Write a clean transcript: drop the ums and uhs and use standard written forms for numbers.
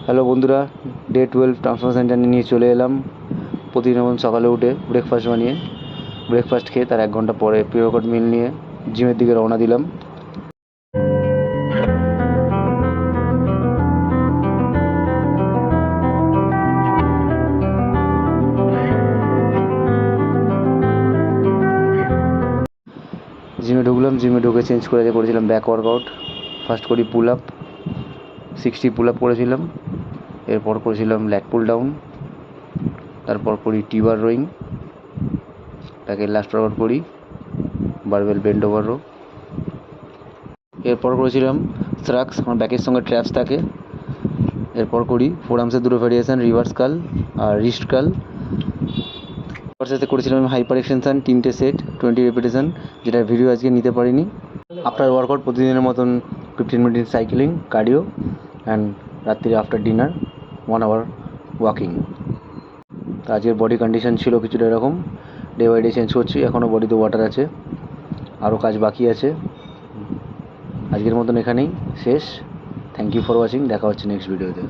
Hello বন্ধুরা, day 12 transformation journey নিয়ে চলে এলাম। প্রতিদিন সকালে উঠে ব্রেকফাস্ট খেয়ে তার 1 ঘন্টা পরে প্রিওকট মিল নিয়ে জিমের দিকে রওনা দিলাম। জিমে ঢুকে চেঞ্জ করেছিলাম ব্যাক ওয়ার্কআউট। ফার্স্ট করি পুল আপ, 60 পুল আপ করেছিলাম। এরপর করেছিলাম ল্যাগ পুল ডাউন, তারপর করি টিবার রোয়িং, তাকে লাস্ট ওভার করি বারবেল বেন্ড ওভার রো। এরপর করেছিলাম থ্রাক্স, আমার ব্যাকের সঙ্গে ট্র্যাপস থাকে। এরপর করি ফোর আর্মসের দুটো ভেরিয়েশন, রিভার্স কাল আর রিস্ট কাল। তার সাথে করেছিলাম হাইপার এক্সটেনশন 3টে সেট 20 রেপিটেশন, যেটার ভিডিও আজকে নিতে পারিনি। আফটার ওয়ার্কআউট প্রতিদিনের মতন 15 মিনিট সাইক্লিং, কার্ডিও অ্যান্ড রাত্রিরে আফটার ডিনার 1 আওয়ার ওয়াকিং। তো আজকের বডি কন্ডিশন ছিল কিছুটা এরকম। ডে বাই ডে চেঞ্জ করছি, এখনও বডিতে ওয়াটার আছে, আরও কাজ বাকি আছে। আজকের মতন এখানেই শেষ। থ্যাংক ইউ ফর ওয়াচিং, দেখা হচ্ছে নেক্সট ভিডিওতে।